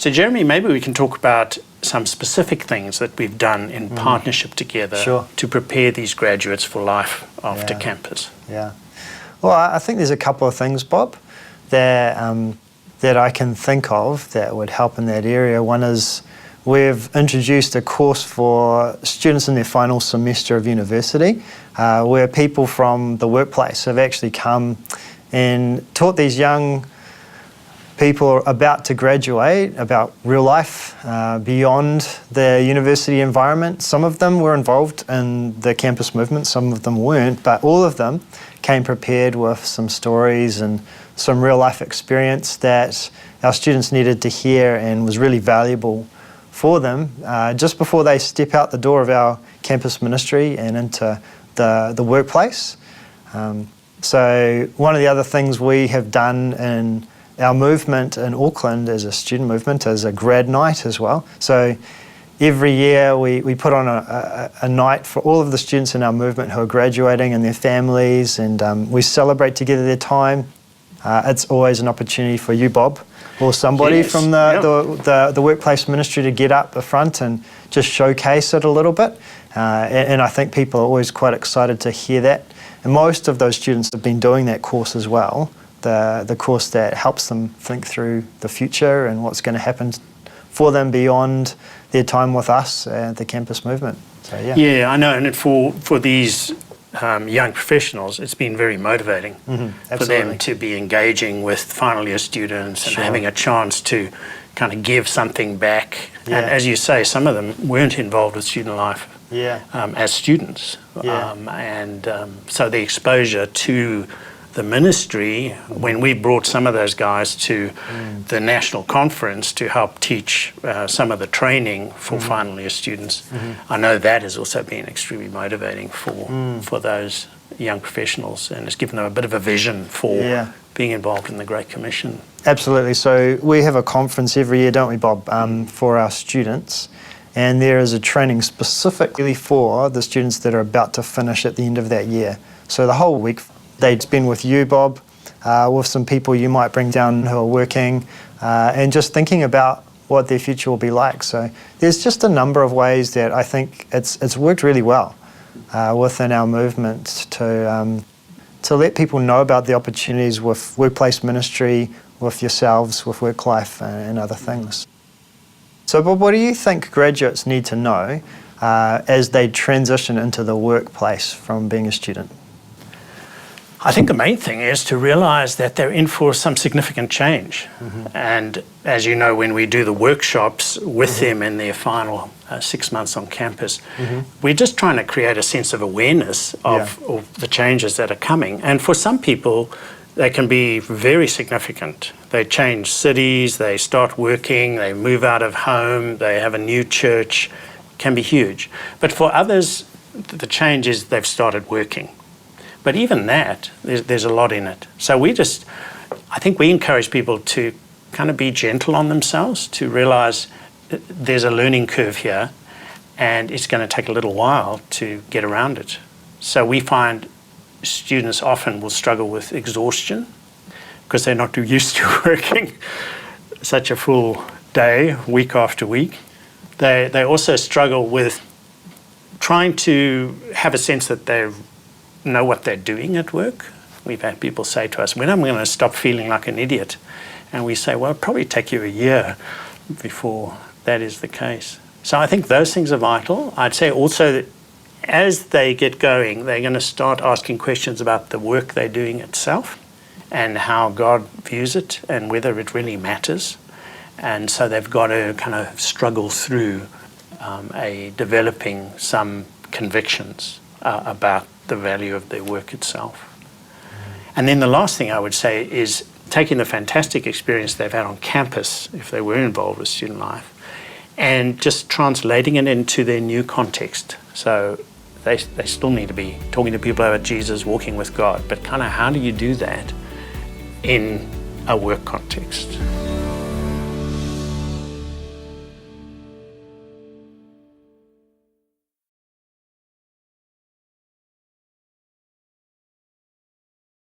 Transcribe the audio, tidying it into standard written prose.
So Jeremy, maybe we can talk about some specific things that we've done in partnership together to prepare these graduates for life after campus. Yeah. Well, I think there's a couple of things, Bob, that I can think of that would help in that area. One is we've introduced a course for students in their final semester of university where people from the workplace have actually come and taught these young people about to graduate about real life beyond the university environment. Some of them were involved in the campus movement, some of them weren't, but all of them came prepared with some stories and some real life experience that our students needed to hear and was really valuable for them just before they step out the door of our campus ministry and into the workplace. So one of the other things we have done in our movement in Auckland as a student movement is a grad night as well. So every year we put on a night for all of the students in our movement who are graduating and their families, and we celebrate together their time. It's always an opportunity for you, Bob, or somebody from the workplace ministry to get up the front and just showcase it a little bit. And I think people are always quite excited to hear that. And most of those students have been doing that course as well, the course that helps them think through the future and what's going to happen for them beyond their time with us at the campus movement. So, yeah, I know. And for these young professionals, it's been very motivating for them to be engaging with final year students and having a chance to kind of give something back. And as you say, some of them weren't involved with student life as students. So the exposure to the ministry, when we brought some of those guys to the national conference to help teach some of the training for final year students, I know that has also been extremely motivating for those young professionals, and it's given them a bit of a vision for being involved in the Great Commission. Absolutely. So we have a conference every year, don't we, Bob, for our students, and there is a training specifically for the students that are about to finish at the end of that year. So the whole week they'd spend with you, Bob, with some people you might bring down who are working, and just thinking about what their future will be like. So there's just a number of ways that I think it's worked really well within our movement to let people know about the opportunities with workplace ministry, with yourselves, with work life and other things. So Bob, what do you think graduates need to know as they transition into the workplace from being a student? I think the main thing is to realise that they're in for some significant change. And as you know, when we do the workshops with them in their final 6 months on campus, we're just trying to create a sense of awareness of the changes that are coming. And for some people, they can be very significant. They change cities, they start working, they move out of home, they have a new church, can be huge. But for others, the change is they've started working. But even that, there's a lot in it. So I think we encourage people to kind of be gentle on themselves, to realise there's a learning curve here and it's going to take a little while to get around it. So we find students often will struggle with exhaustion because they're not too used to working such a full day, week after week. They also struggle with trying to have a sense that they know what they're doing at work. We've had people say to us, when am I going to stop feeling like an idiot? And we say, well, it'll probably take you a year before that is the case. So I think those things are vital. I'd say also that as they get going, they're going to start asking questions about the work they're doing itself and how God views it and whether it really matters. And so they've got to kind of struggle through developing some convictions about the value of their work itself. And then the last thing I would say is taking the fantastic experience they've had on campus, if they were involved with student life, and just translating it into their new context. So they still need to be talking to people about Jesus, walking with God, but kind of how do you do that in a work context?